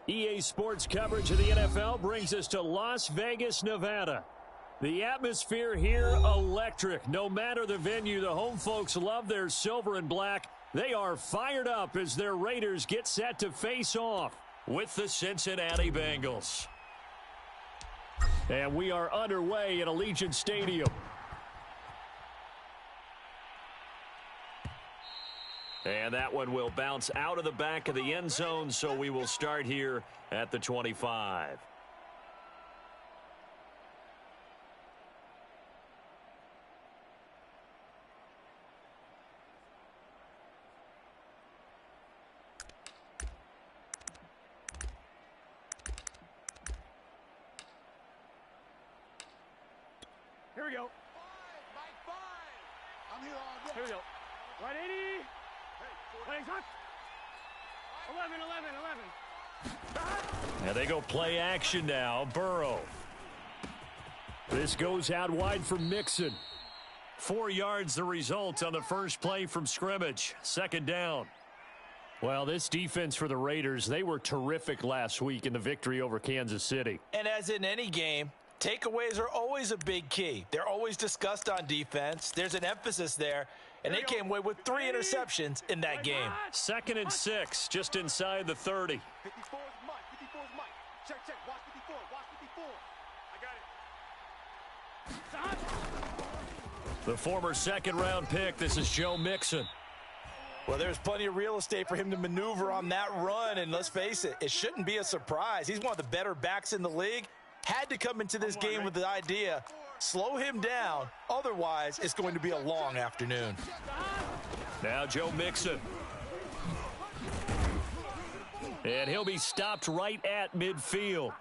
EA Sports coverage of the NFL brings us to Las Vegas, Nevada. The atmosphere here, electric. No matter the venue, the home folks love their silver and black. They are fired up as their Raiders get set to face off with the Cincinnati Bengals. And we are underway at Allegiant Stadium. And that one will bounce out of the back of the end zone, so we will start here at the 25. Here we go. I'm here all day. Here we go. 180. 11. And they go play action now. Burrow. This goes out wide for Mixon. 4 yards the result on the first play from scrimmage. Second down. Well, this defense for the Raiders, they were terrific last week in the victory over Kansas City. And as in any game, takeaways are always a big key. They're always discussed on defense. There's an emphasis there. And they came away with 3 interceptions in that game. 2nd and 6, just inside the 30. 54 is Mike. 54 is Mike. Check. Watch 54. Watch 54. I got it. The former second-round pick, this is Joe Mixon. Well, there's plenty of real estate for him to maneuver on that run. And let's face it, it shouldn't be a surprise. He's one of the better backs in the league. Had to come into this game with the idea, slow him down. Otherwise, it's going to be a long afternoon. Now Joe Mixon. And he'll be stopped right at midfield.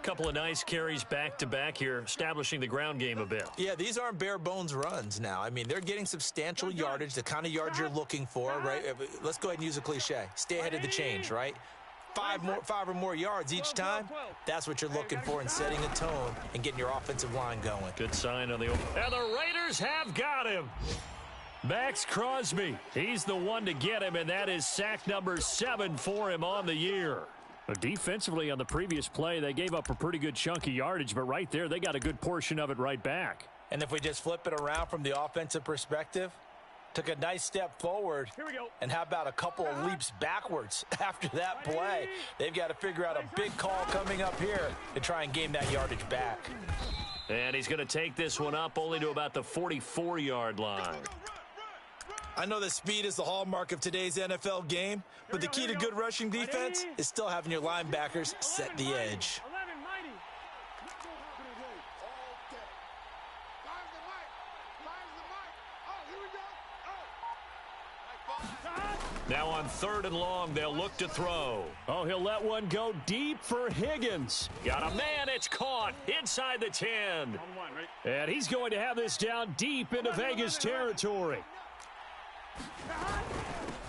Couple of nice carries back-to-back here, establishing the ground game a bit. Yeah, these aren't bare-bones runs now. I mean, they're getting substantial yardage, the kind of yards you're looking for, right? Let's go ahead and use a cliche. Stay ahead of the change, right? 5 or more yards each time, that's what you're looking for in setting a tone and getting your offensive line going. Good sign on the open. And the Raiders have got him. Max Crosby, he's the one to get him, and that is sack number 7 for him on the year. But defensively on the previous play, they gave up a pretty good chunk of yardage, but right there, they got a good portion of it right back. And if we just flip it around from the offensive perspective, took a nice step forward. Here we go. And how about a couple of leaps backwards after that play? They've got to figure out a big call coming up here to try and gain that yardage back. And he's going to take this one up only to about the 44-yard line. I know that speed is the hallmark of today's NFL game, but the key to good rushing defense is still having your linebackers set the edge. Now on 3rd and long, they'll look to throw. Oh, he'll let one go deep for Higgins. Got a man, it's caught inside the 10. And he's going to have this down deep into Vegas territory.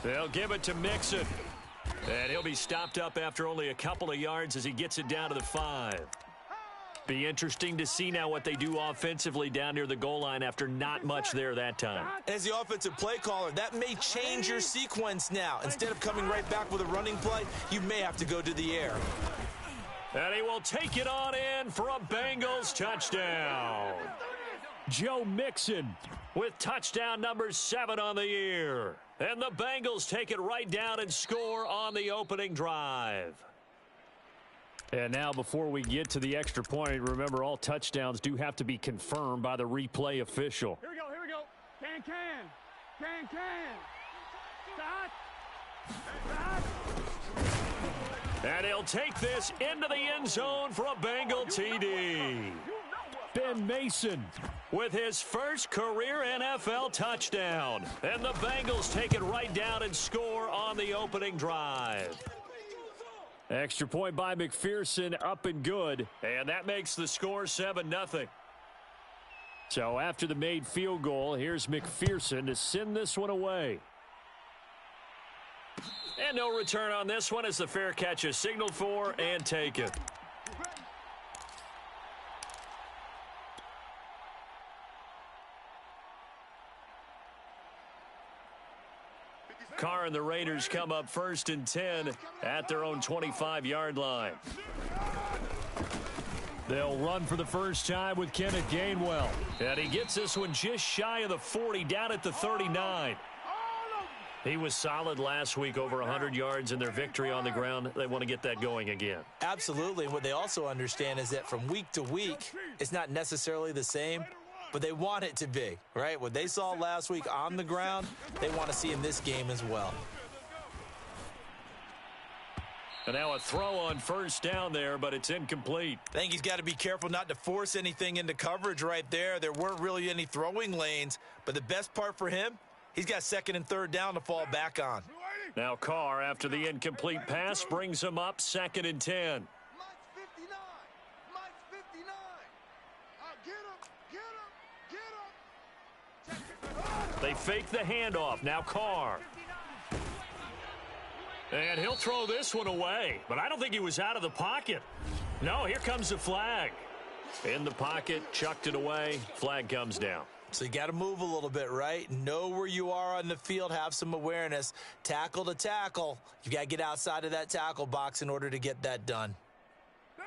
They'll give it to Mixon. And he'll be stopped up after only a couple of yards as he gets it down to the 5. Be interesting to see now what they do offensively down near the goal line after not much there that time. As the offensive play caller, that may change your sequence now. Instead of coming right back with a running play, you may have to go to the air. And he will take it on in for a Bengals touchdown. Joe Mixon with touchdown number 7 on the year. And the Bengals take it right down and score on the opening drive. And now before we get to the extra point, remember all touchdowns do have to be confirmed by the replay official. Here we go. Can. Stop. And he'll take this into the end zone for a Bengal TD. Ben Mason with his first career NFL touchdown. And the Bengals take it right down and score on the opening drive. Extra point by McPherson, up and good. And that makes the score 7-0. So after the made field goal, here's McPherson to send this one away. And no return on this one as the fair catch is signaled for and taken. Carr and the Raiders come up 1st and 10 at their own 25-yard line. They'll run for the first time with Kenneth Gainwell. And he gets this one just shy of the 40, down at the 39. He was solid last week, over 100 yards in their victory on the ground. They want to get that going again. Absolutely. And what they also understand is that from week to week, it's not necessarily the same, but they want it to be, right? What they saw last week on the ground, they want to see in this game as well. And now a throw on first down there, but it's incomplete. I think he's got to be careful not to force anything into coverage right there. There weren't really any throwing lanes, but the best part for him, he's got 2nd and 3rd down to fall back on. Now Carr, after the incomplete pass, brings him up 2nd and 10. Mike's 59. Mike's 59. Get him. They fake the handoff. Now Carr. And he'll throw this one away. But I don't think he was out of the pocket. No, here comes the flag. In the pocket, chucked it away. Flag comes down. So you got to move a little bit, right? Know where you are on the field. Have some awareness. Tackle to tackle. You got to get outside of that tackle box in order to get that done.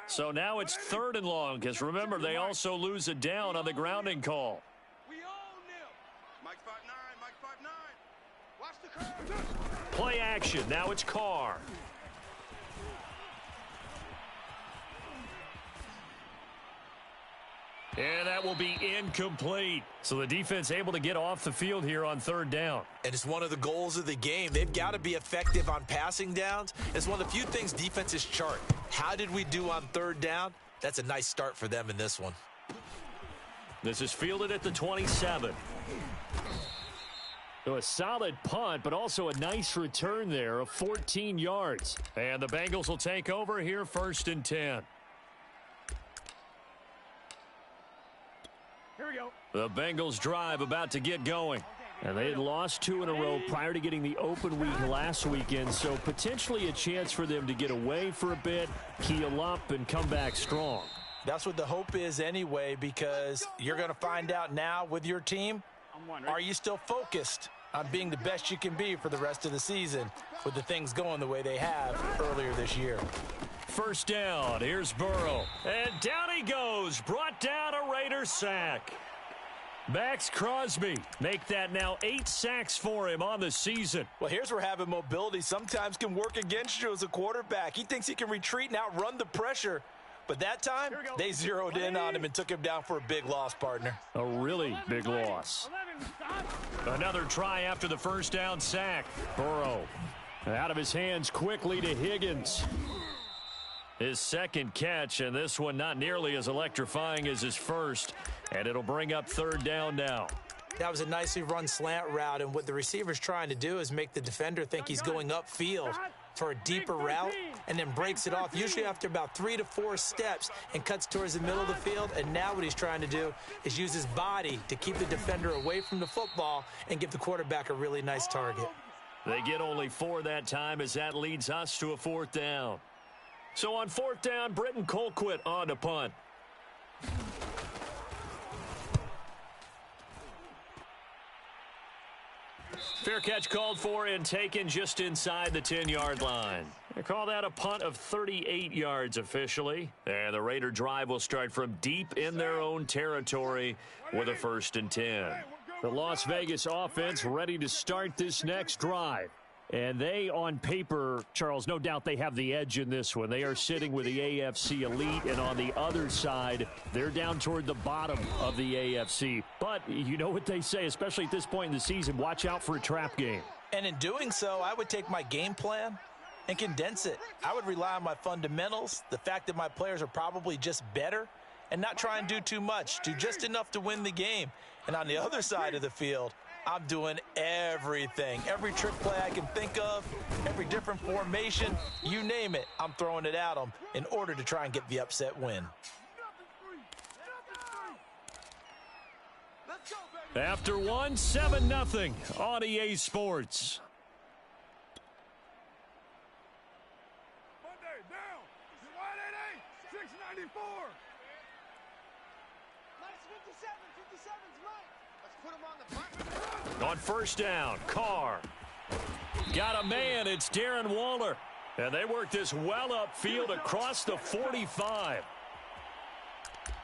So now it's 3rd and long, because remember, they also lose a down on the grounding call. We own them. Mike's 5'9". Mike's 5'9". Watch the curve. Play action. Now it's Carr. And that will be incomplete. So the defense able to get off the field here on 3rd down. And it's one of the goals of the game. They've got to be effective on passing downs. It's one of the few things defenses chart. How did we do on 3rd down? That's a nice start for them in this one. This is fielded at the 27. So a solid punt, but also a nice return there of 14 yards. And the Bengals will take over here 1st and 10. Here we go. The Bengals drive about to get going. And they had lost 2 in a row prior to getting the open week last weekend, so potentially a chance for them to get away for a bit, keel up, and come back strong. That's what the hope is anyway, because you're going to find out now with your team, are you still focused on being the best you can be for the rest of the season with the things going the way they have earlier this year? 1st down. Here's Burrow. And down he goes. Brought down a Raider sack. Max Crosby make that now 8 sacks for him on the season. Well, here's where having mobility sometimes can work against you as a quarterback. He thinks he can retreat and outrun the pressure. But that time, they zeroed in on him and took him down for a big loss, partner. A really big loss. Another try after the 1st down sack. Burrow out of his hands quickly to Higgins. His 2nd catch, and this one not nearly as electrifying as his first. And it'll bring up 3rd down now. That was a nicely run slant route, and what the receiver's trying to do is make the defender think he's going upfield for a deeper route, and then breaks it off, usually after about 3 to 4 steps, and cuts towards the middle of the field. And now what he's trying to do is use his body to keep the defender away from the football and give the quarterback a really nice target. They get only 4 that time, as that leads us to a 4th down. So on 4th down, Britton Colquitt on to punt. Fair catch called for and taken just inside the 10-yard line. They call that a punt of 38 yards officially. And the Raider drive will start from deep in their own territory with a 1st and 10. The Las Vegas offense ready to start this next drive. And they, on paper, Charles, no doubt they have the edge in this one. They are sitting with the AFC elite, and on the other side, they're down toward the bottom of the AFC. But you know what they say, especially at this point in the season, watch out for a trap game. And in doing so, I would take my game plan and condense it. I would rely on my fundamentals, the fact that my players are probably just better, and not try and do too much, do just enough to win the game. And on the other side of the field, I'm doing everything. Every trick play I can think of, every different formation, you name it, I'm throwing it at them in order to try and get the upset win. After 1, 7-0 on EA Sports. Monday down. 188, 694. Mike's 57. 57's Mike. Let's put him on the front. On 1st down, Carr. Got a man. It's Darren Waller. And they work this well upfield across the 45.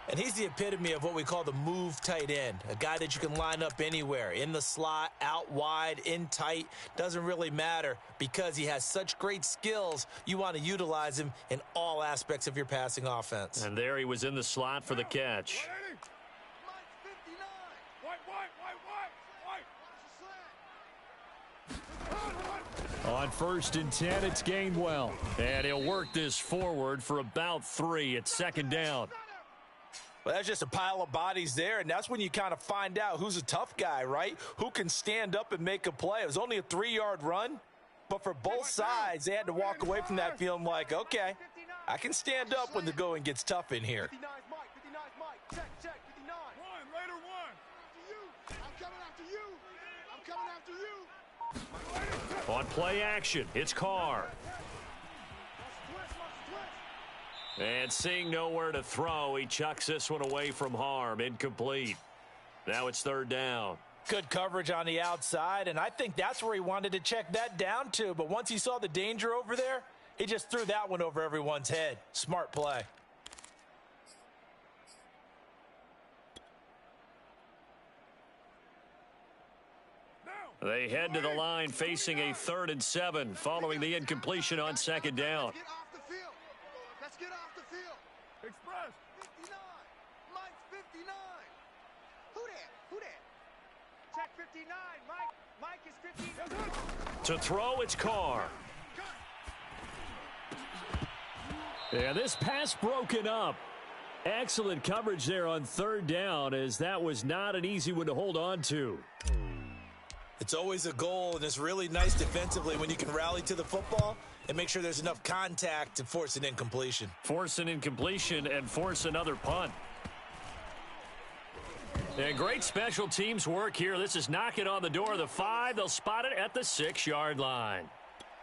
And he's the epitome of what we call the move tight end, a guy that you can line up anywhere, in the slot, out wide, in tight, doesn't really matter because he has such great skills. You want to utilize him in all aspects of your passing offense. And there he was in the slot for the catch. On 1st and 10, it's Gainwell. And he'll work this forward for about 3 at 2nd down. Well, that's just a pile of bodies there, and that's when you kind of find out who's a tough guy, right? Who can stand up and make a play. It was only a 3-yard run, but for both sides, they had to walk away from that feeling like, okay, I can stand up when the going gets tough in here. 59's Mike. 59's Mike. Check. 59. One, later one. I'm coming after you. I'm coming after you. On play action, it's Carr. And seeing nowhere to throw, he chucks this one away from harm. Incomplete. Now it's 3rd down. Good coverage on the outside, and I think that's where he wanted to check that down to. But once he saw the danger over there, he just threw that one over everyone's head. Smart play. They head to the line facing a 3rd and 7 following the incompletion on 2nd down. Let's get off the field. Express. 59. Mike's 59. Who that? Check 59. Mike is 59. To throw, it's Carr. And this pass broken up. Excellent coverage there on 3rd down, as that was not an easy one to hold on to. It's always a goal, and it's really nice defensively when you can rally to the football and make sure there's enough contact to force an incompletion. Force an incompletion and force another punt. And great special teams work here. This is knocking on the door of the 5. They'll spot it at the 6-yard line.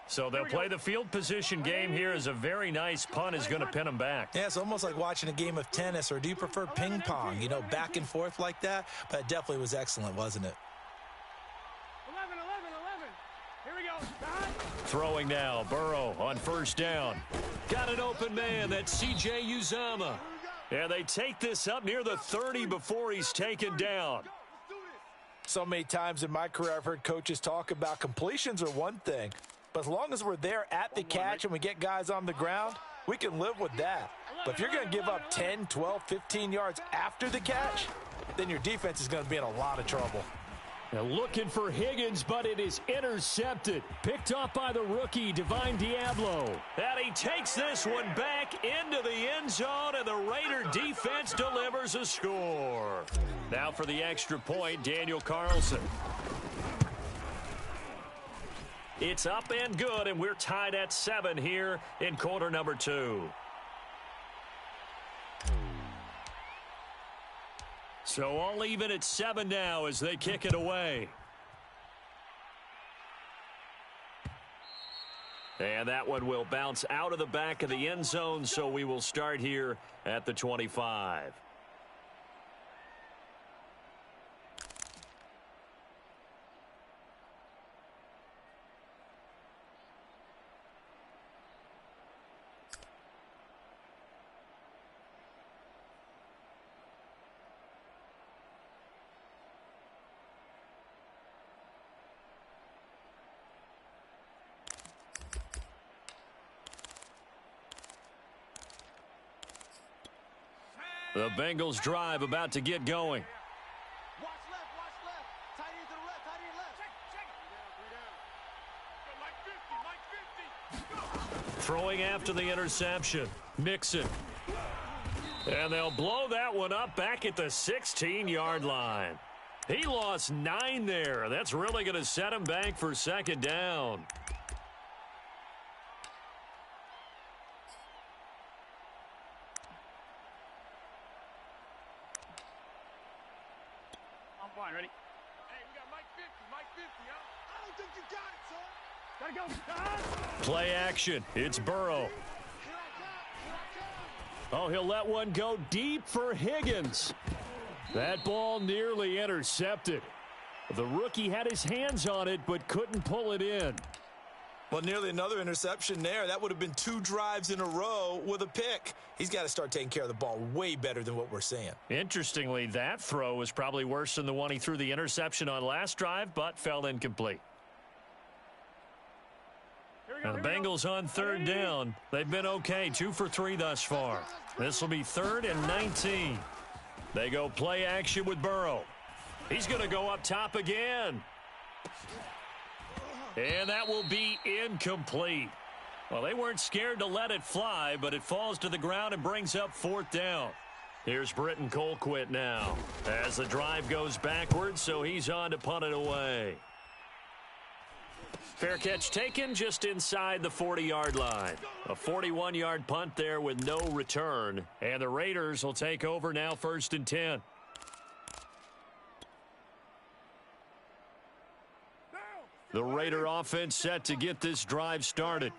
So they'll play the field position game here as a very nice punt is going to pin them back. Yeah, it's almost like watching a game of tennis, or do you prefer ping pong, you know, back and forth like that? But it definitely was excellent, wasn't it? 11. Here we go. Throwing now, Burrow on 1st down. Got an open man, that's C.J. Uzomah. And they take this up near the 30 before he's taken down. So many times in my career I've heard coaches talk about completions are one thing, but as long as we're there at the catch and we get guys on the ground, we can live with that. But if you're going to give up 10, 12, 15 yards after the catch, then your defense is going to be in a lot of trouble. Now looking for Higgins, but it is intercepted. Picked off by the rookie, Divine Diablo. And he takes this one back into the end zone, and the Raider defense delivers a score. Now for the extra point, Daniel Carlson. It's up and good, and we're tied at 7 here in quarter number 2. So all even at 7 now as they kick it away. And that one will bounce out of the back of the end zone, so we will start here at the 25. The Bengals drive about to get going. Watch left. Tight end to the left. Check. 3 down. Mike 50. Throwing after the interception. Mixon. And they'll blow that one up back at the 16-yard line. He lost 9 there. That's really going to set him back for 2nd down. Ready? Hey, we got Mike 50, huh? I don't think you got it, son. Gotta go. Play action. It's Burrow. Oh, he'll let one go deep for Higgins. That ball nearly intercepted. The rookie had his hands on it but couldn't pull it in. Well, nearly another interception there. That would have been 2 drives in a row with a pick. He's got to start taking care of the ball way better than what we're seeing. Interestingly, that throw was probably worse than the one he threw the interception on last drive, but fell incomplete. Now the Bengals on 3rd down. They've been okay, 2 for 3 thus far. This will be 3rd and 19. They go play action with Burrow. He's going to go up top again. And that will be incomplete. Well, they weren't scared to let it fly, but it falls to the ground and brings up 4th down. Here's Britton Colquitt now as the drive goes backwards, so he's on to punt it away. Fair catch taken just inside the 40-yard line. A 41-yard punt there with no return. And the Raiders will take over now 1st and 10. The Raider offense set to get this drive started.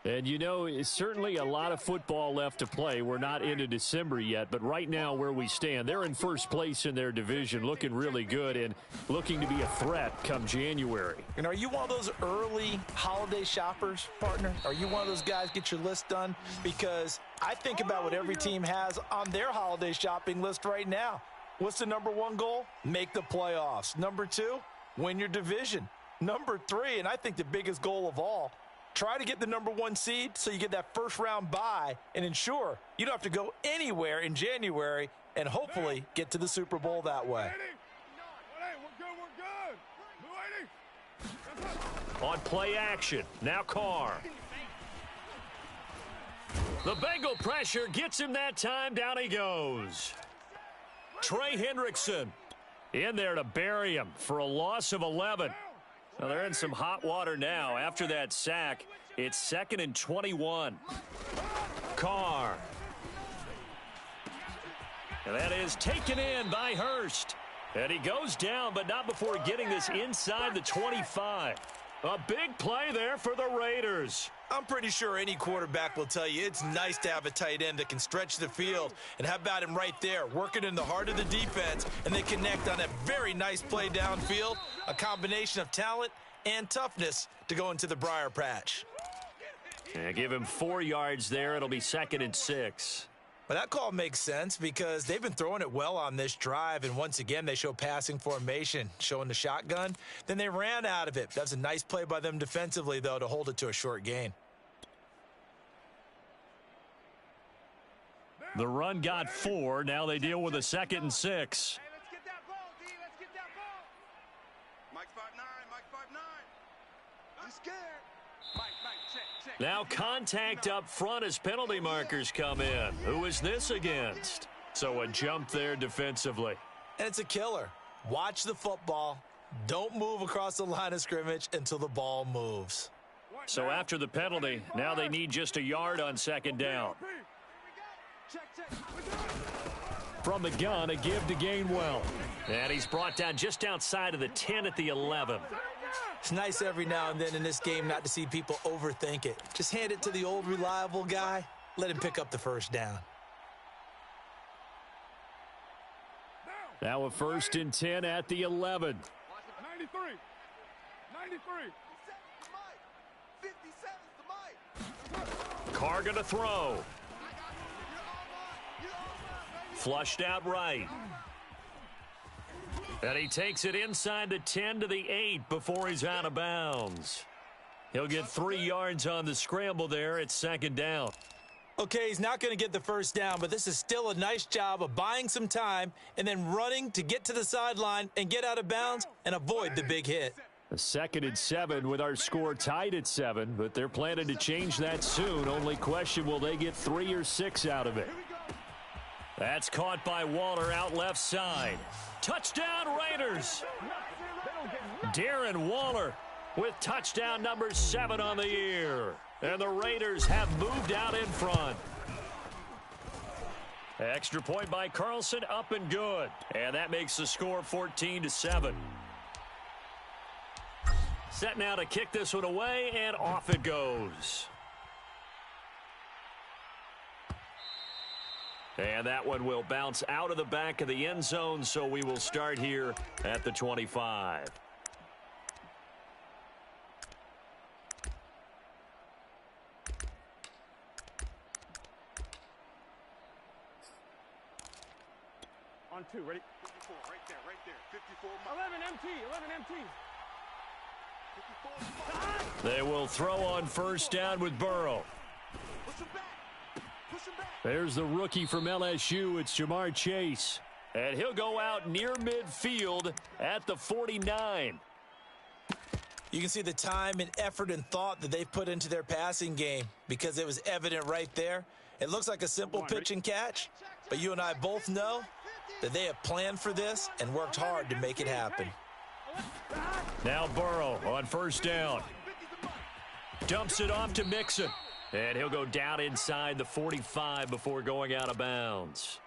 And, you know, it's certainly a lot of football left to play. We're not into December yet, but right now where we stand, they're in 1st place in their division, looking really good and looking to be a threat come January. And are you one of those early holiday shoppers, partner? Are you one of those guys get your list done? Because I think about what every team has on their holiday shopping list right now. What's the number 1 goal? Make the playoffs. Number 2, win your division. Number 3, and I think the biggest goal of all, try to get the number 1 seed so you get that 1st round bye and ensure you don't have to go anywhere in January and hopefully get to the Super Bowl that way. On play action, now Carr. The Bengal pressure gets him that time. Down he goes. Trey Hendrickson in there to bury him for a loss of 11. Well, they're in some hot water now. After that sack, it's 2nd and 21. Carr. And that is taken in by Hurst. And he goes down, but not before getting this inside the 25. A big play there for the Raiders. I'm pretty sure any quarterback will tell you it's nice to have a tight end that can stretch the field. And how about him right there, working in the heart of the defense, and they connect on a very nice play downfield, a combination of talent and toughness to go into the briar patch. And give him 4 yards there. It'll be 2nd and 6. But that call makes sense because they've been throwing it well on this drive, and once again they show passing formation, showing the shotgun. Then they ran out of it. That's a nice play by them defensively, though, to hold it to a short gain. The run got 4. Now they deal with a 2nd and 6. Hey, let's get that ball, D. Let's get that ball. Mike 5'9", Mike 5'9". He's scared. Mike, check. Now contact up front as penalty markers come in. Who is this against? So a jump there defensively. And it's a killer. Watch the football. Don't move across the line of scrimmage until the ball moves. So after the penalty, now they need just a yard on 2nd down. From the gun, a give to Gainwell. And he's brought down just outside of the 10 at the 11. It's nice every now and then in this game not to see people overthink it. Just hand it to the old reliable guy. Let him pick up the 1st down. Now a 1st and 10 at the 11. 93. 57's Carr going to throw. Flushed out right. And he takes it inside the 10 to the 8 before he's out of bounds. He'll get 3 yards on the scramble there. It's 2nd down. Okay, he's not going to get the 1st down, but this is still a nice job of buying some time and then running to get to the sideline and get out of bounds and avoid the big hit. A 2nd and 7 with our score tied at 7, but they're planning to change that soon. Only question, will they get 3 or 6 out of it? That's caught by Waller out left side. Touchdown Raiders. Darren Waller with touchdown number 7 on the year. And the Raiders have moved out in front. Extra point by Carlson, up and good. And that makes the score 14-7. Set now to kick this one away, and off it goes. And that one will bounce out of the back of the end zone, so we will start here at the 25. On 2, ready? 54, right there. 54. 11 MT, 11 MT. 54. They will throw on first down with Burrow. Push him back. Push him back. There's the rookie from LSU. It's Jamar Chase. And he'll go out near midfield at the 49. You can see the time and effort and thought that they've put into their passing game because it was evident right there. It looks like a simple pitch and catch, but you and I both know that they have planned for this and worked hard to make it happen. Now Burrow on first down. Dumps it off to Mixon. And he'll go down inside the 45 before going out of bounds.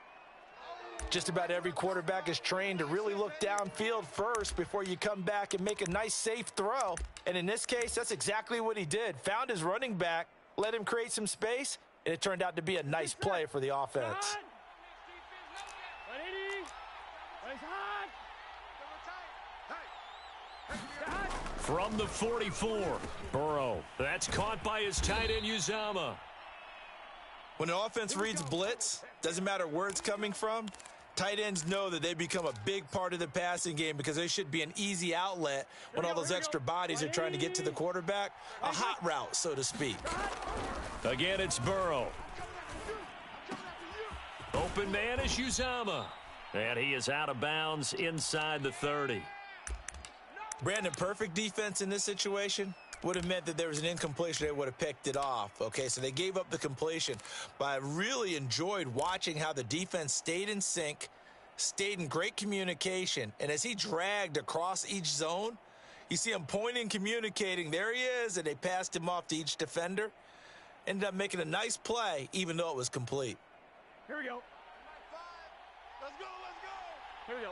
Just about every quarterback is trained to really look downfield first before you come back and make a nice, safe throw. And in this case, that's exactly what he did. Found his running back, let him create some space, and it turned out to be a nice play for the offense. From the 44, Burrow. That's caught by his tight end, Uzama. When an offense reads blitz, doesn't matter where it's coming from, tight ends know that they become a big part of the passing game because they should be an easy outlet when all those extra bodies are trying to get to the quarterback. A hot route, so to speak. Again, it's Burrow. Open man is Uzama. And he is out of bounds inside the 30. Brandon, perfect defense in this situation would have meant that there was an incompletion. They would have picked it off. Okay, so they gave up the completion. But I really enjoyed watching how the defense stayed in sync, stayed in great communication. And as he dragged across each zone, you see him pointing, communicating. There he is, and they passed him off to each defender. Ended up making a nice play, even though it was complete. Here we go. Let's go. Here we go.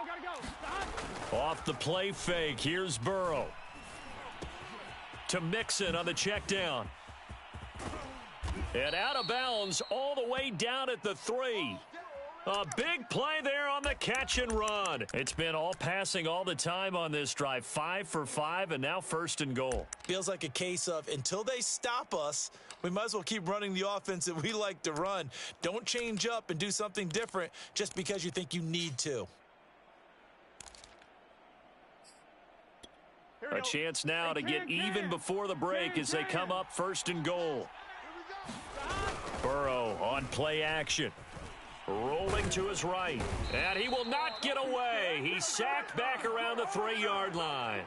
Gotta go. Stop. Off the play fake, here's Burrow. To Mixon on the check down. And out of bounds all the way down at the 3. A big play there on the catch and run. It's been all passing all the time on this drive. 5 for 5 and now first and goal. Feels like a case of until they stop us, we might as well keep running the offense that we like to run. Don't change up and do something different just because you think you need to. A chance now to get even before the break as they come up first and goal. Burrow on play action. Rolling to his right. And he will not get away. He's sacked back around the 3-yard line.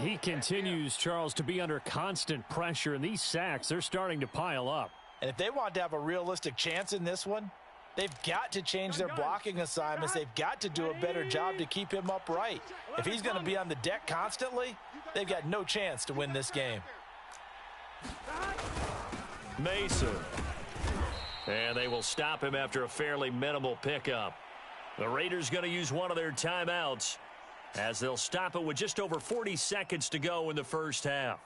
He continues, Charles, to be under constant pressure, and these sacks, they're starting to pile up. And if they want to have a realistic chance in this one, they've got to change their blocking assignments. They've got to do a better job to keep him upright. If he's going to be on the deck constantly, they've got no chance to win this game. Mason. And they will stop him after a fairly minimal pickup. The Raiders going to use one of their timeouts as they'll stop it with just over 40 seconds to go in the first half.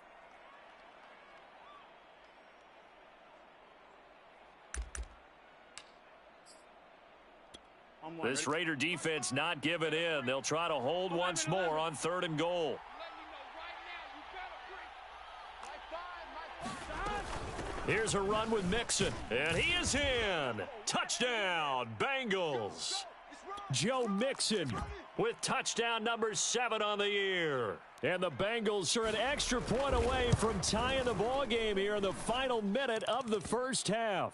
This Raider defense not giving in. They'll try to hold once more on 3rd and goal. Here's a run with Mixon, and he is in. Touchdown, Bengals. Joe Mixon With touchdown number 7 on the year. And the Bengals are an extra point away from tying the ball game here in the final minute of the first half.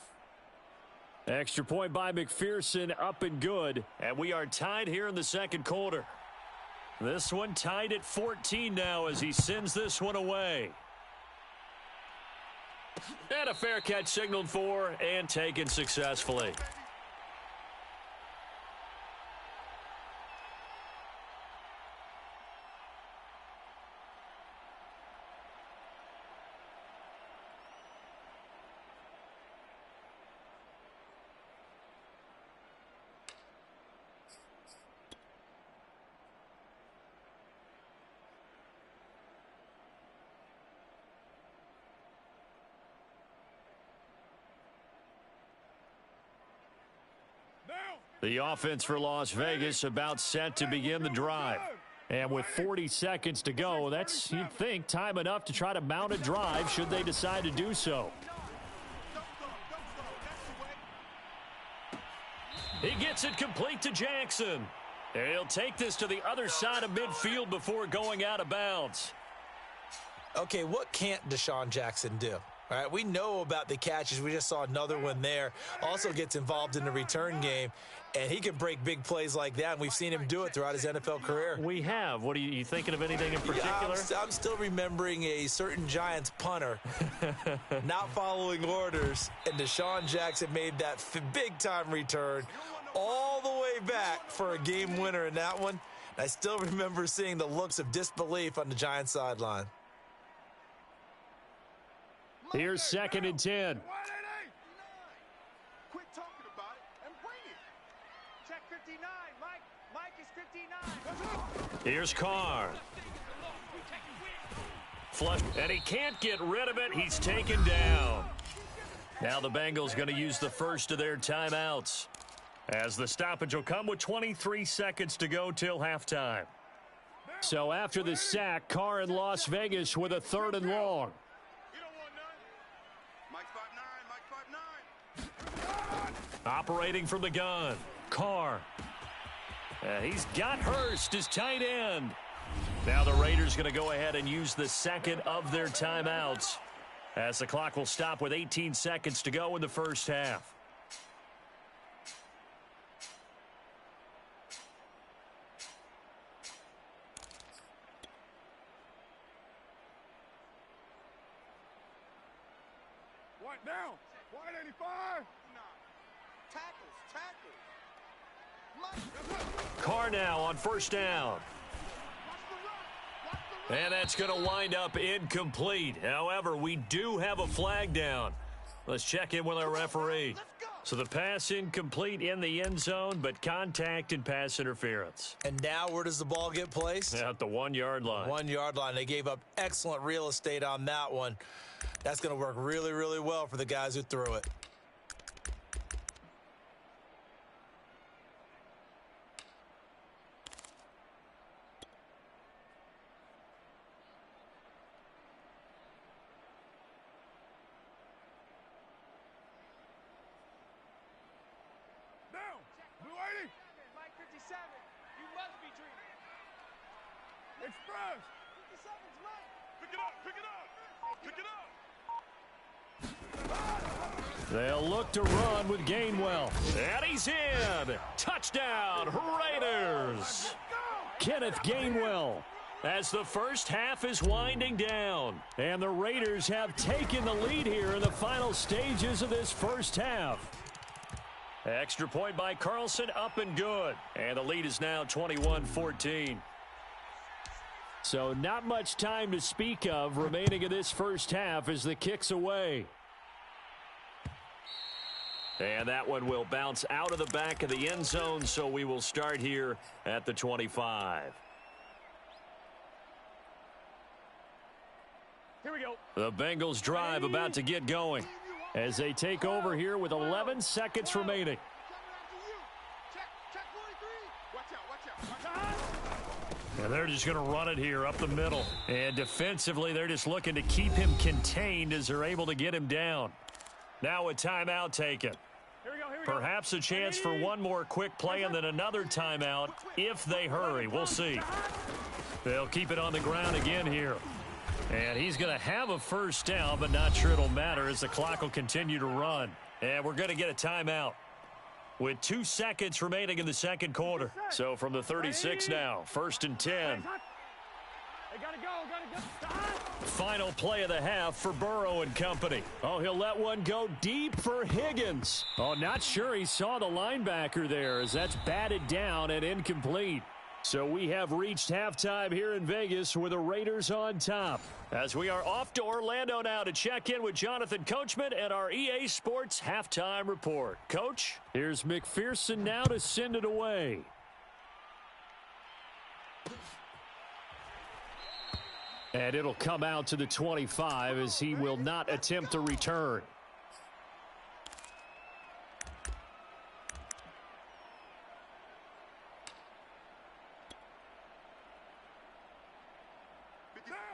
Extra point by McPherson, up and good. And we are tied here in the second quarter. This one tied at 14 now as he sends this one away. And a fair catch signaled for and taken successfully. The offense for Las Vegas about set to begin the drive. And with 40 seconds to go, that's, you'd think, time enough to try to mount a drive should they decide to do so. He gets it complete to Jackson. And he'll take this to the other side of midfield before going out of bounds. Okay, what can't Deshaun Jackson do? All right, we know about the catches. We just saw another one there. Also gets involved in the return game, and he can break big plays like that, and we've seen him do it throughout his NFL career. We have. What are you thinking of anything in particular? Yeah, I'm still remembering a certain Giants punter not following orders, and Deshaun Jackson made that big-time return all the way back for a game winner in that one. I still remember seeing the looks of disbelief on the Giants sideline. Here's 2nd and 10. Quit talking about it and bring it. Check 59, Mike. Mike is 59. Here's Carr. Flush, and he can't get rid of it. He's taken down. Now the Bengals going to use the first of their timeouts, as the stoppage will come with 23 seconds to go till halftime. So after the sack, Carr in Las Vegas with a 3rd and long. Operating from the gun, Carr. He's got Hurst as tight end. Now the Raiders going to go ahead and use the second of their timeouts, as the clock will stop with 18 seconds to go in the first half. White down. White 85. Carr now on 1st down. And that's going to wind up incomplete. However, we do have a flag down. Let's check in with our referee. So the pass incomplete in the end zone, but contact and pass interference. And now where does the ball get placed? At the 1-yard line. 1-yard line. They gave up excellent real estate on that one. That's going to work really, really well for the guys who threw it. Mike 57. You must be dreaming. Express. 57's Mike. Pick it up. Pick it up. Pick it up. They'll look to run with Gainwell. And he's in. Touchdown, Raiders. Kenneth Gainwell. As the first half is winding down. And the Raiders have taken the lead here in the final stages of this first half. Extra point by Carlson, up and good. And the lead is now 21-14. So not much time to speak of remaining in this first half as the kick's away. And that one will bounce out of the back of the end zone, so we will start here at the 25. Here we go. The Bengals drive about to get going, as they take over here with 11 seconds remaining. Check 43. Watch out. and they're just going to run it here up the middle. And defensively, they're just looking to keep him contained as they're able to get him down. Now a timeout taken. Here we go. Perhaps a chance for one more quick play and then another timeout if they hurry. We'll see. They'll keep it on the ground again here. And he's going to have a first down, but not sure it'll matter as the clock will continue to run. And we're going to get a timeout with 2 seconds remaining in the second quarter. So from the 36 now, 1st and 10. They gotta go. Final play of the half for Burrow and company. Oh, he'll let one go deep for Higgins. Oh, not sure he saw the linebacker there as that's batted down and incomplete. So we have reached halftime here in Vegas with the Raiders on top. As we are off to Orlando now to check in with Jonathan Coachman and our EA Sports halftime report. Coach? Here's McPherson now to send it away. And it'll come out to the 25 as he will not attempt to return.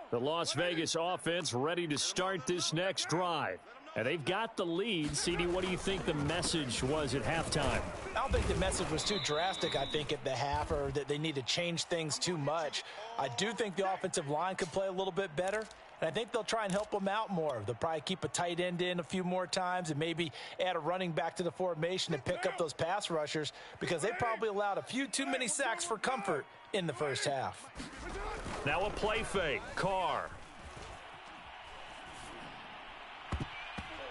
The Las Vegas offense ready to start this next drive. And they've got the lead. CD, what do you think the message was at halftime? I don't think the message was too drastic, I think, at the half, or that they need to change things too much. I do think the offensive line could play a little bit better, and I think they'll try and help them out more. They'll probably keep a tight end in a few more times and maybe add a running back to the formation and pick up those pass rushers, because they probably allowed a few too many sacks for comfort in the first half. Now a play fake. Carr.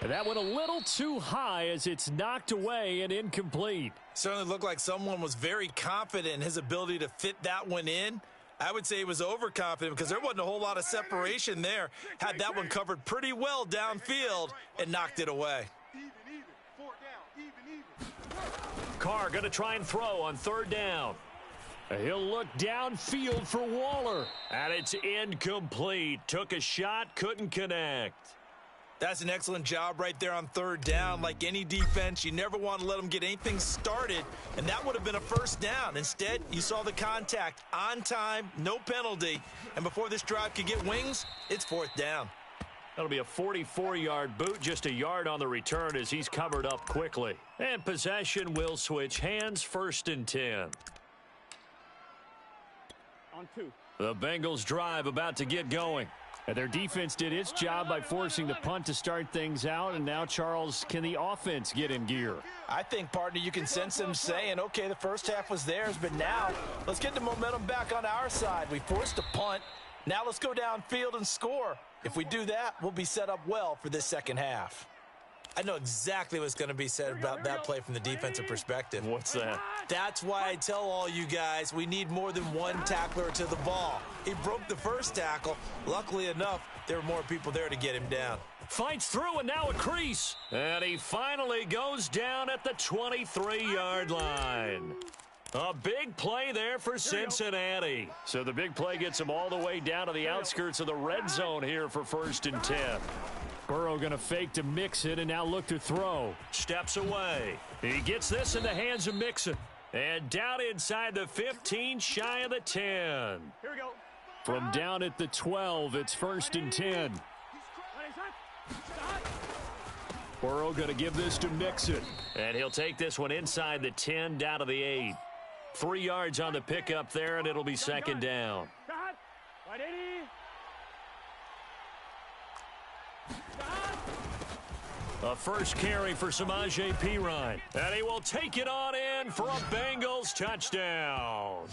And that went a little too high as it's knocked away and incomplete. Certainly looked like someone was very confident in his ability to fit that one in. I would say he was overconfident because there wasn't a whole lot of separation there. Had that one covered pretty well downfield and knocked it away. Even. 4 down. Even. Carr going to try and throw on 3rd down. He'll look downfield for Waller. And it's incomplete. Took a shot, couldn't connect. That's an excellent job right there on 3rd down. Like any defense, you never want to let them get anything started, and that would have been a 1st down. Instead, you saw the contact on time, no penalty, and before this drive could get wings, it's 4th down. That'll be a 44-yard boot, just a yard on the return as he's covered up quickly. And possession will switch hands, 1st and 10. On 2. The Bengals drive about to get going. And their defense did its job by forcing the punt to start things out. And now, Charles, can the offense get in gear? I think, partner, you can sense them saying, okay, the first half was theirs, but now let's get the momentum back on our side. We forced a punt. Now let's go downfield and score. If we do that, we'll be set up well for this second half. I know exactly what's going to be said about that play from the defensive perspective. What's that? That's why I tell all you guys we need more than one tackler to the ball. He broke the first tackle. Luckily enough, there were more people there to get him down. Fights through and now a crease. And he finally goes down at the 23-yard line. A big play there for Cincinnati. So the big play gets him all the way down to the outskirts of the red zone here for 1st and 10. Burrow going to fake to Mixon and now look to throw. Steps away. He gets this in the hands of Mixon. And down inside the 15, shy of the 10. Here we go. From down at the 12, it's 1st and 10. Burrow going to give this to Mixon. And he'll take this one inside the 10, down to the 8. 3 yards on the pickup there, and it'll be 2nd down. Right 80. A first carry for Samaje Perine. And he will take it on in for a Bengals touchdown.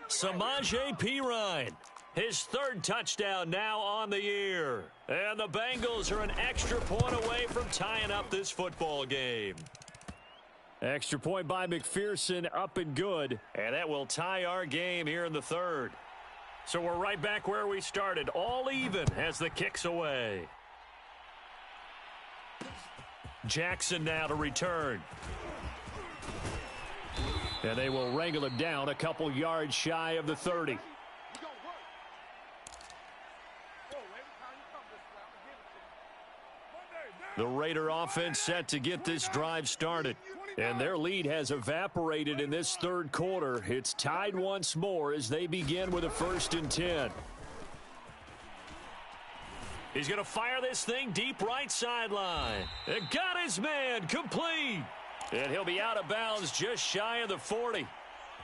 Samaje Perine, his 3rd touchdown now on the year. And the Bengals are an extra point away from tying up this football game. Extra point by McPherson, up and good. And that will tie our game here in the 3rd. So we're right back where we started, all even as the kick's away. Jackson now to return. And they will wrangle him down a couple yards shy of the 30. The Raider offense set to get this drive started. And their lead has evaporated in this 3rd quarter. It's tied once more as they begin with a 1st and 10. He's going to fire this thing deep right sideline. And got his man complete. And he'll be out of bounds just shy of the 40.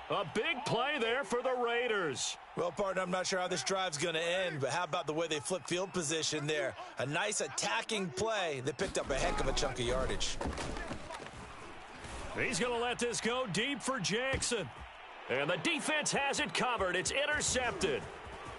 A big play there for the Raiders. Well, partner, I'm not sure how this drive's going to end, but how about the way they flip field position there? A nice attacking play that picked up a heck of a chunk of yardage. He's going to let this go deep for Jackson. And the defense has it covered. It's intercepted.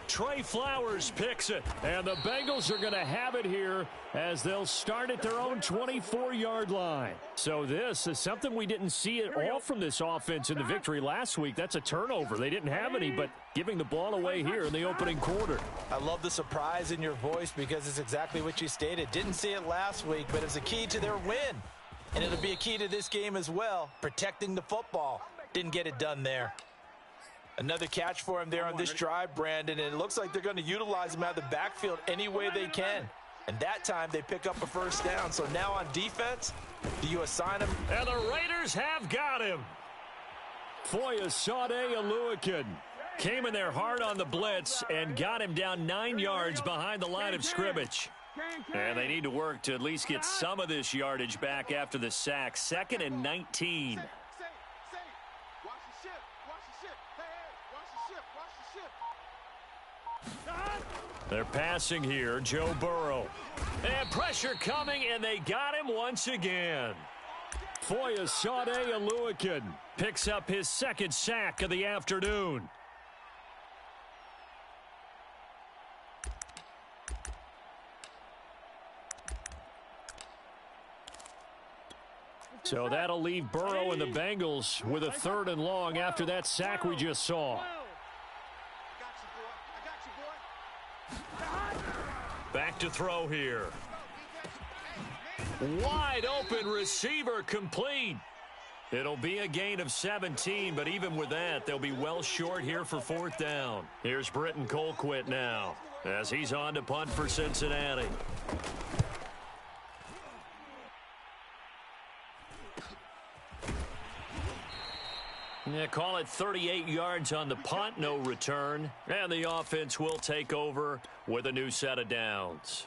Trey Flowers picks it. And the Bengals are going to have it here as they'll start at their own 24-yard line. So this is something we didn't see at all from this offense in the victory last week. That's a turnover. They didn't have any, but giving the ball away here in the opening quarter. I love the surprise in your voice because it's exactly what you stated. Didn't see it last week, but it's a key to their win. And it'll be a key to this game as well, protecting the football. Didn't get it done there. Another catch for him there on this drive, Brandon, and it looks like they're going to utilize him out of the backfield any way they can. And that time they pick up a 1st down. So now on defense, do you assign him? And the Raiders have got him. Foyesade Oluokun came in there hard on the blitz and got him down 9 yards behind the line of scrimmage. And they need to work to at least get some of this yardage back after the sack. 2nd and 19. Watch the ship. Watch the ship. Hey, watch the ship. Watch the ship. They're passing here. Joe Burrow. And pressure coming, and they got him once again. Foyesade Oluokun picks up his 2nd sack of the afternoon. So that'll leave Burrow and the Bengals with a 3rd and long after that sack we just saw. Back to throw here. Wide open receiver complete. It'll be a gain of 17, but even with that, they'll be well short here for 4th down. Here's Britton Colquitt now as he's on to punt for Cincinnati. Yeah, call it 38 yards on the punt, no return. And the offense will take over with a new set of downs.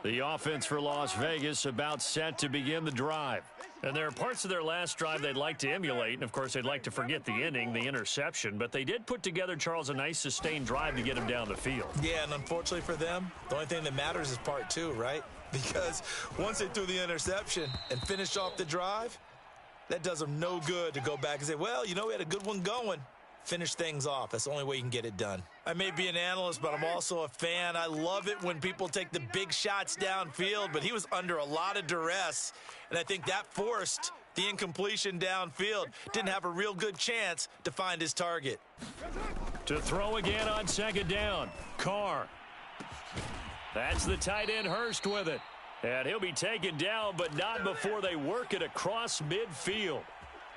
The offense for Las Vegas about set to begin the drive. And there are parts of their last drive they'd like to emulate. And, of course, they'd like to forget the inning, the interception. But they did put together, Charles, a nice sustained drive to get him down the field. Yeah, and unfortunately for them, the only thing that matters is part 2, right? Because once they threw the interception and finished off the drive, that does them no good to go back and say, well, you know, we had a good one going. Finish things off. That's the only way you can get it done. I may be an analyst, but I'm also a fan. I love it when people take the big shots downfield, but he was under a lot of duress, and I think that forced the incompletion downfield. Didn't have a real good chance to find his target. To throw again on 2nd down. Carr. That's the tight end Hurst with it. And he'll be taken down, but not before they work it across midfield.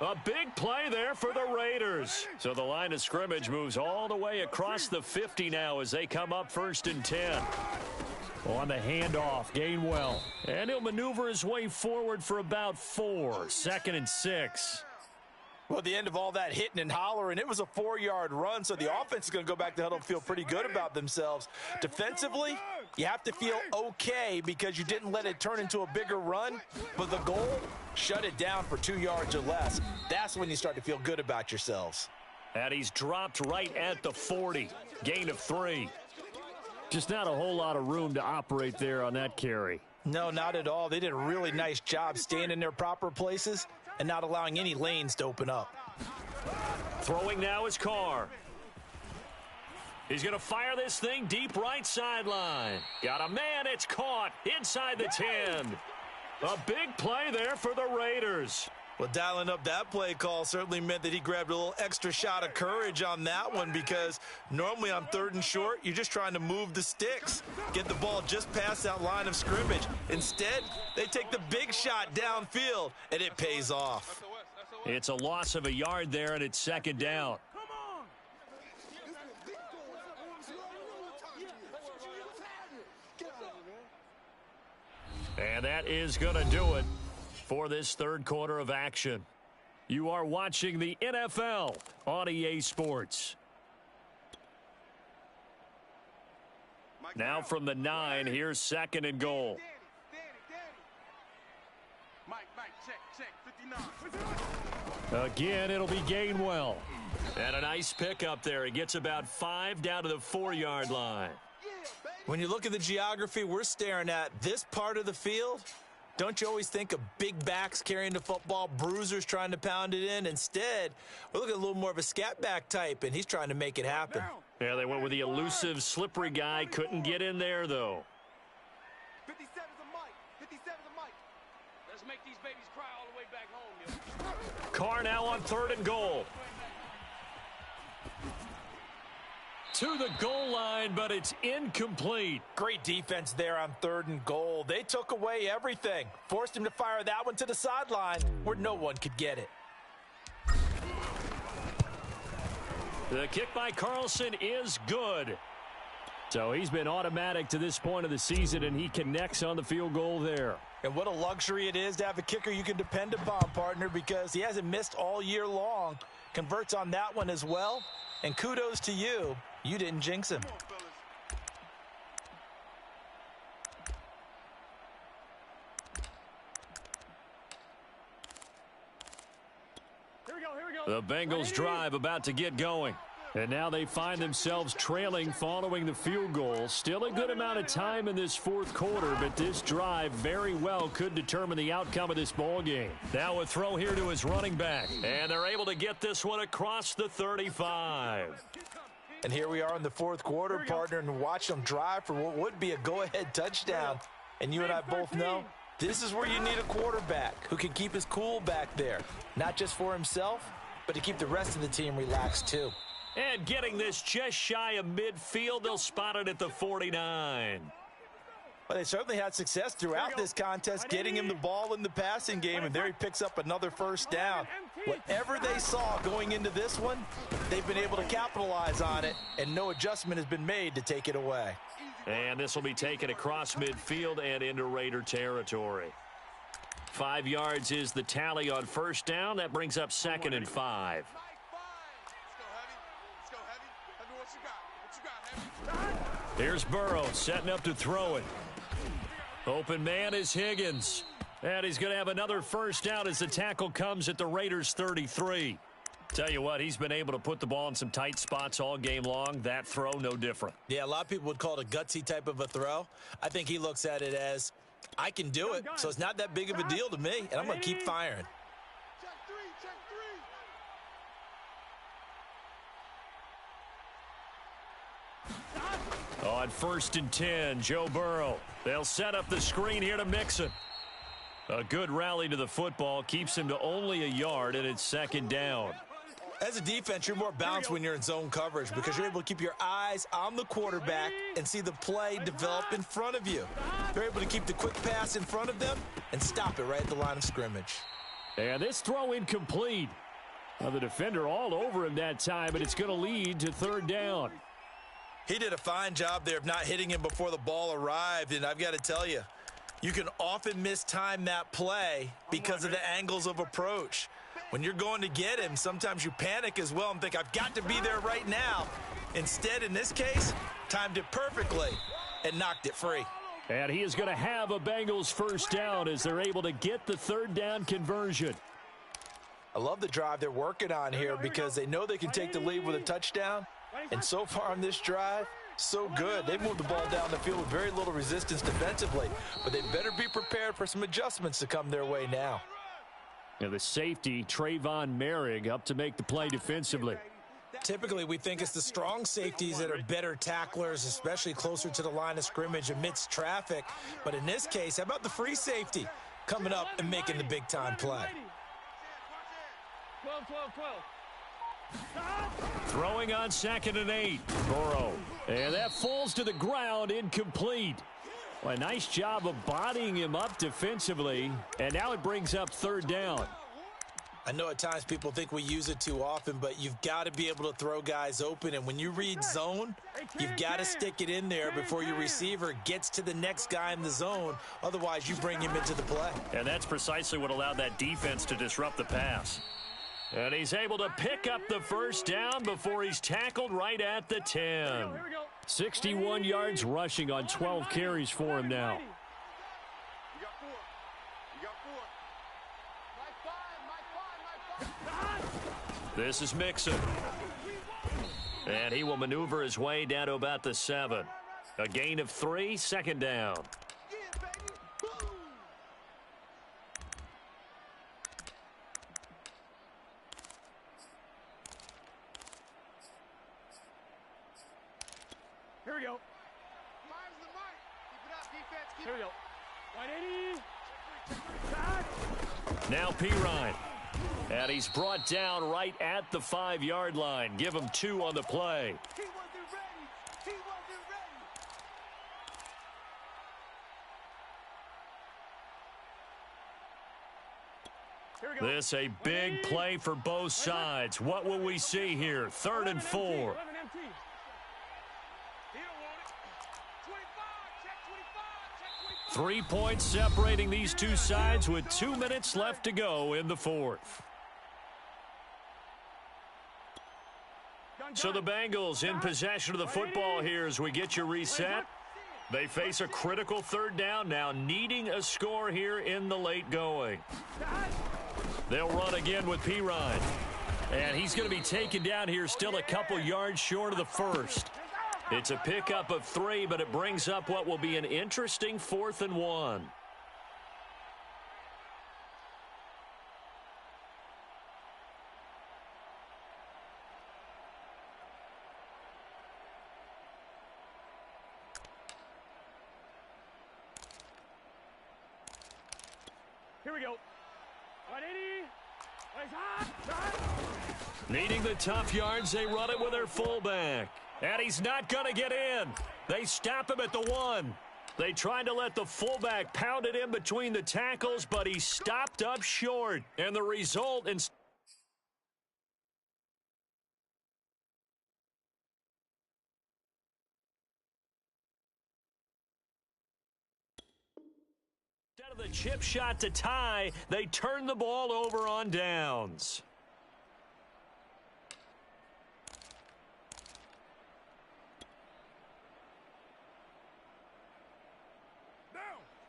A big play there for the Raiders. So the line of scrimmage moves all the way across the 50 now as they come up 1st and 10. On the handoff, Gainwell. And he'll maneuver his way forward for about 4. 2nd and 6. Well, at the end of all that hitting and hollering, it was a 4-yard run, so the offense is going to go back to huddle and feel pretty good about themselves. Defensively, you have to feel okay because you didn't let it turn into a bigger run, but the goal, shut it down for 2 yards or less. That's when you start to feel good about yourselves. And he's dropped right at the 40. Gain of 3. Just not a whole lot of room to operate there on that carry. No, not at all. They did a really nice job staying in their proper places and not allowing any lanes to open up. Throwing now is Carr. He's going to fire this thing deep right sideline. Got a man, it's caught inside the 10. A big play there for the Raiders. Well, dialing up that play call certainly meant that he grabbed a little extra shot of courage on that one, because normally on 3rd and short, you're just trying to move the sticks, get the ball just past that line of scrimmage. Instead, they take the big shot downfield, and it pays off. It's a loss of a yard there, and it's 2nd down. And that is going to do it for this 3rd quarter of action. You are watching the NFL on EA Sports. Now from the 9, here's 2nd and goal. Mike, check, 59. Again, it'll be Gainwell. And a nice pickup there. He gets about 5 down to the 4-yard line. When you look at the geography we're staring at, this part of the field, don't you always think of big backs carrying the football, bruisers trying to pound it in? Instead, we're looking at a little more of a scat back type, and he's trying to make it happen. Yeah, they went with the elusive, slippery guy. Couldn't get in there, though. 57's a Mike. 57's a Mike. Let's make these babies cry all the way back home, yo. Carr now on 3rd and goal. To the goal line, but it's incomplete. Great defense there on 3rd and goal. They took away everything. Forced him to fire that one to the sideline where no one could get it. The kick by Carlson is good. So he's been automatic to this point of the season, and he connects on the field goal there. And what a luxury it is to have a kicker you can depend upon, partner, because he hasn't missed all year long. Converts on that one as well. And kudos to you. You didn't jinx him. The Bengals drive about to get going. And now they find themselves trailing following the field goal. Still a good amount of time in this fourth quarter, but this drive very well could determine the outcome of this ball game. Now a throw here to his running back. And they're able to get this one across the 35. And here we are in the fourth quarter, partner, and watch them drive for what would be a go-ahead touchdown. And you and I both know this is where you need a quarterback who can keep his cool back there. Not just for himself, but to keep the rest of the team relaxed too. And getting this just shy of midfield, they'll spot it at the 49. Well, they certainly had success throughout this contest, getting him the ball in the passing game, and there he picks up another first down. Whatever they saw going into this one, they've been able to capitalize on it, and no adjustment has been made to take it away. And this will be taken across midfield and into Raider territory. 5 yards is the tally on first down. That brings up 2nd and 5. Here's Burrow setting up to throw it. Open man is Higgins. And he's going to have another first down as the tackle comes at the Raiders' 33. Tell you what, he's been able to put the ball in some tight spots all game long. That throw, no different. Yeah, a lot of people would call it a gutsy type of a throw. I think he looks at it as, I can do it, so it's not that big of a deal to me, and I'm going to keep firing. On 1st and 10, Joe Burrow. They'll set up the screen here to Mixon. A good rally to the football keeps him to only a yard, and it's 2nd down. As a defense, you're more balanced when you're in zone coverage because you're able to keep your eyes on the quarterback and see the play develop in front of you. You're able to keep the quick pass in front of them and stop it right at the line of scrimmage. And this throw incomplete. Well, the defender all over him that time, but it's going to lead to 3rd down. He did a fine job there of not hitting him before the ball arrived, and I've got to tell you, you can often mistime that play because of the angles of approach. When you're going to get him, sometimes you panic as well and think, I've got to be there right now. Instead, in this case, timed it perfectly and knocked it free. And he is going to have a Bengals first down as they're able to get the 3rd down conversion. I love the drive they're working on here because they know they can take the lead with a touchdown. And so far on this drive, so good. They've moved the ball down the field with very little resistance defensively, but they better be prepared for some adjustments to come their way now. And the safety, Trayvon Merrick, up to make the play defensively. Typically, we think it's the strong safeties that are better tacklers, especially closer to the line of scrimmage amidst traffic. But in this case, how about the free safety coming up and making the big-time play? 12, 12, 12. Throwing on 2nd and 8. Burrow. And that falls to the ground, incomplete. Well, a nice job of bodying him up defensively. And now it brings up 3rd down. I know at times people think we use it too often, but you've got to be able to throw guys open. And when you read zone, you've got to stick it in there before your receiver gets to the next guy in the zone. Otherwise, you bring him into the play. And that's precisely what allowed that defense to disrupt the pass. And he's able to pick up the first down before he's tackled right at the 10. 61 yards rushing on 12 carries for him now. You got 4. This is Mixon. And he will maneuver his way down to about the 7. A gain of 3, 2nd down. Here we go. Fires the mic. Keep it up, defense. Keep Here we it go. up. 180. Now Pirine. And he's brought down right at the 5-yard line. Give him 2 on the play. He wasn't ready. He wasn't ready. Here we go. This a big play for both sides. What will we see here? 3rd and 4. 11 empty. He don't want it. 25. Check 25. Check 25. 3 points separating these two sides with 2 minutes left to go in the 4th. So the Bengals in possession of the football here as we get you reset. They face a critical 3rd down now, needing a score here in the late going. They'll run again with Pirine. And he's going to be taken down here still a couple yards short of the first. It's a pickup of 3, but it brings up what will be an interesting 4th and 1. Here we go. 180. Needing the tough yards, they run it with their fullback. And he's not going to get in. They stop him at the 1. They tried to let the fullback pound it in between the tackles, but he stopped up short. And the result instead of the chip shot to tie, they turn the ball over on downs.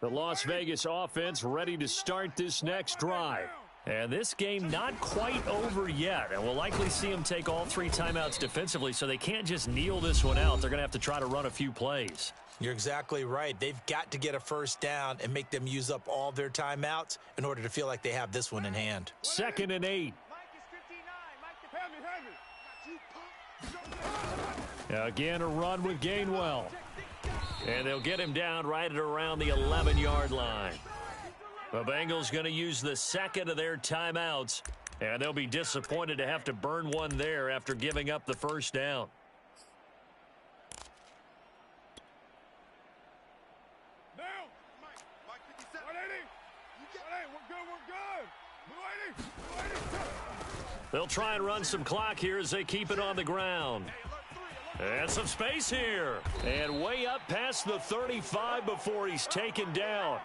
The Las Vegas offense ready to start this next drive. And this game not quite over yet. And we'll likely see them take all 3 timeouts defensively, so they can't just kneel this one out. They're going to have to try to run a few plays. You're exactly right. They've got to get a first down and make them use up all their timeouts in order to feel like they have this one in hand. 2nd and 8. Again, a run with Gainwell. And they'll get him down right at around the 11-yard line. The Bengals going to use the 2nd of their timeouts, and they'll be disappointed to have to burn one there after giving up the first down. They'll try and run some clock here as they keep it on the ground. And some space here. And way up past the 35 before he's taken down.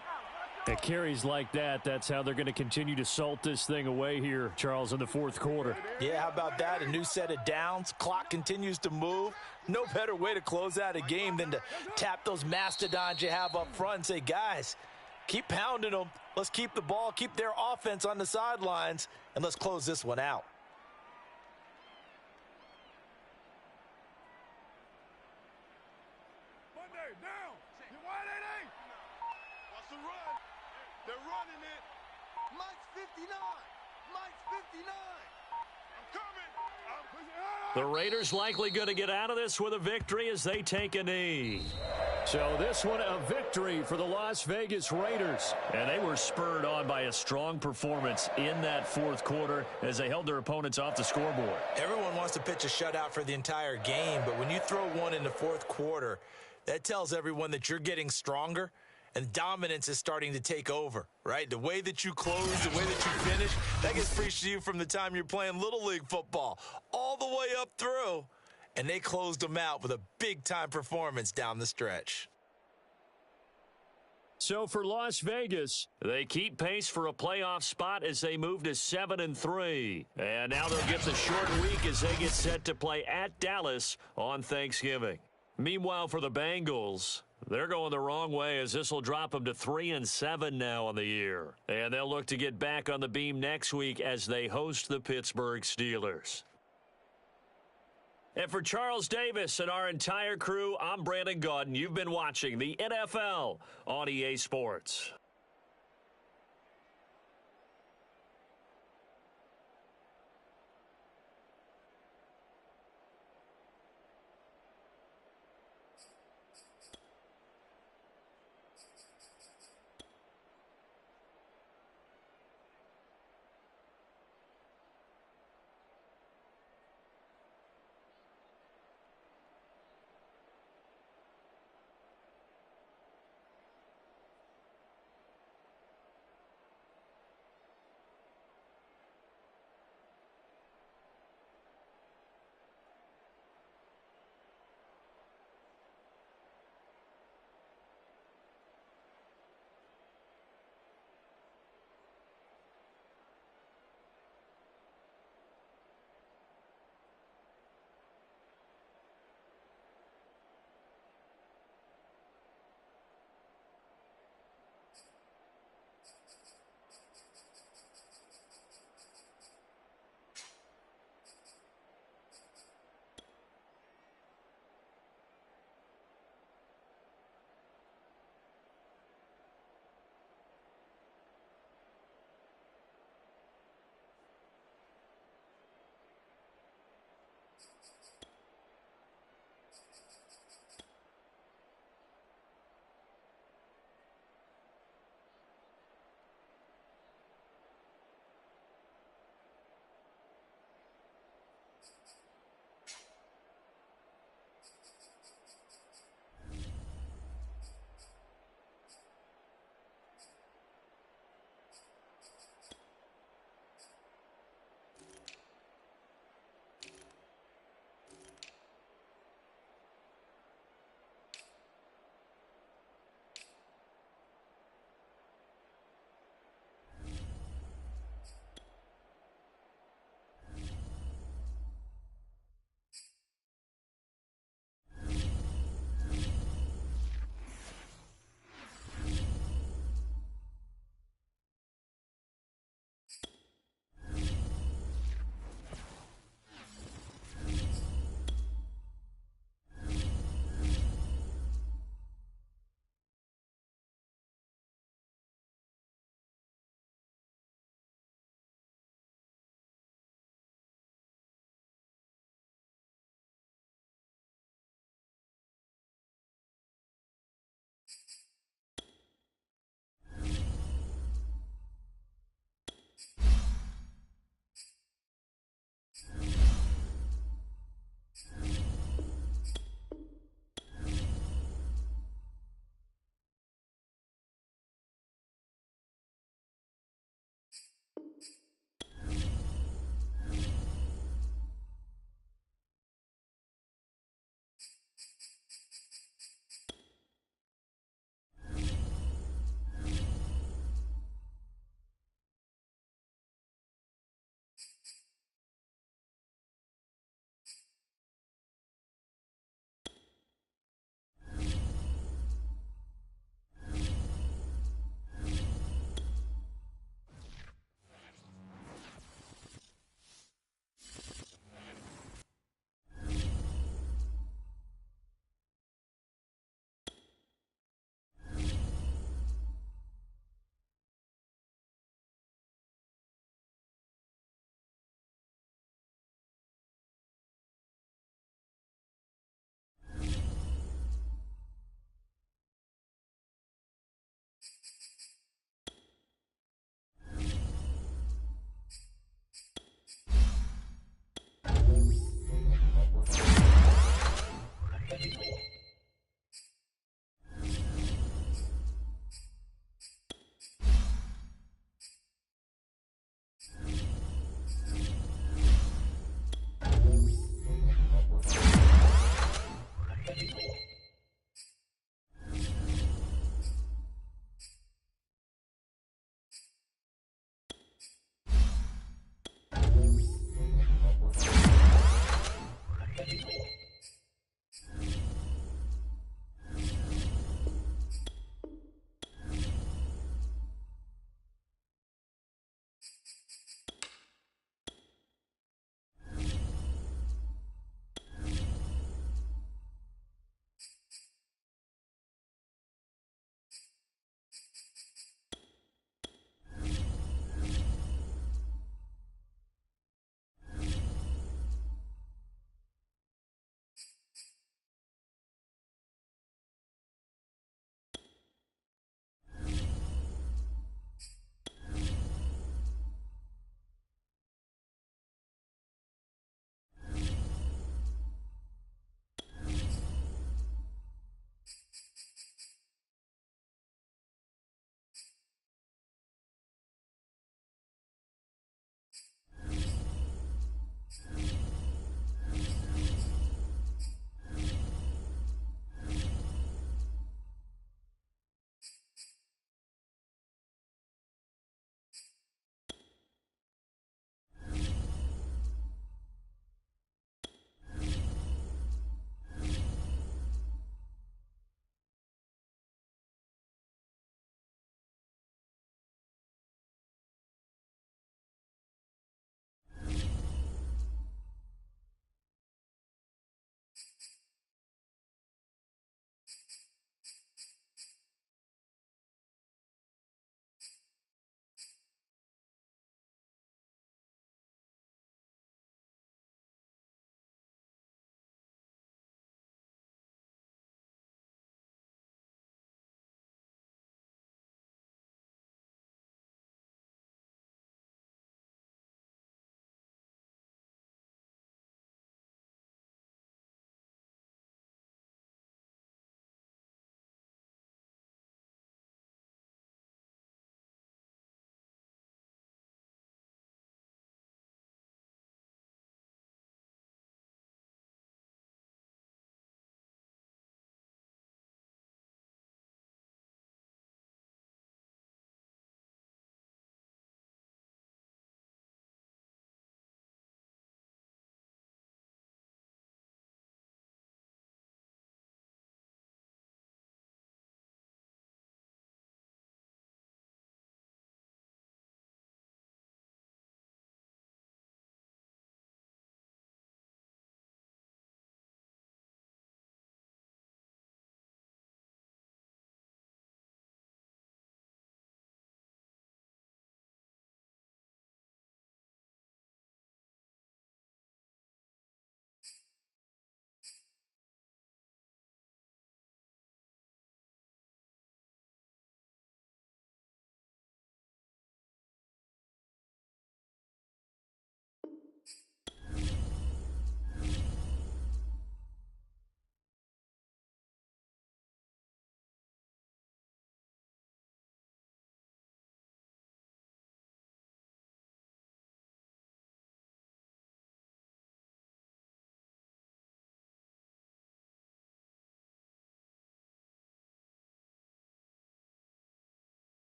It carries like that. That's how they're going to continue to salt this thing away here, Charles, in the 4th quarter. Yeah, how about that? A new set of downs. Clock continues to move. No better way to close out a game than to tap those mastodons you have up front and say, guys, keep pounding them. Let's keep the ball, keep their offense on the sidelines, and let's close this one out. They're running it. Mike's 59. Mike's 59. I'm coming. The Raiders likely going to get out of this with a victory as they take a knee. So this one a victory for the Las Vegas Raiders. And they were spurred on by a strong performance in that 4th quarter as they held their opponents off the scoreboard. Everyone wants to pitch a shutout for the entire game, but when you throw one in the 4th quarter, that tells everyone that you're getting stronger. And dominance is starting to take over, right? The way that you close, the way that you finish, that gets preached to you from the time you're playing Little League football all the way up through. And they closed them out with a big-time performance down the stretch. So for Las Vegas, they keep pace for a playoff spot as they move to 7-3. And now they'll get the short week as they get set to play at Dallas on Thanksgiving. Meanwhile, for the Bengals, they're going the wrong way as this will drop them to 3-7 now on the year. And they'll look to get back on the beam next week as they host the Pittsburgh Steelers. And for Charles Davis and our entire crew, I'm Brandon Gaudin. You've been watching the NFL on EA Sports.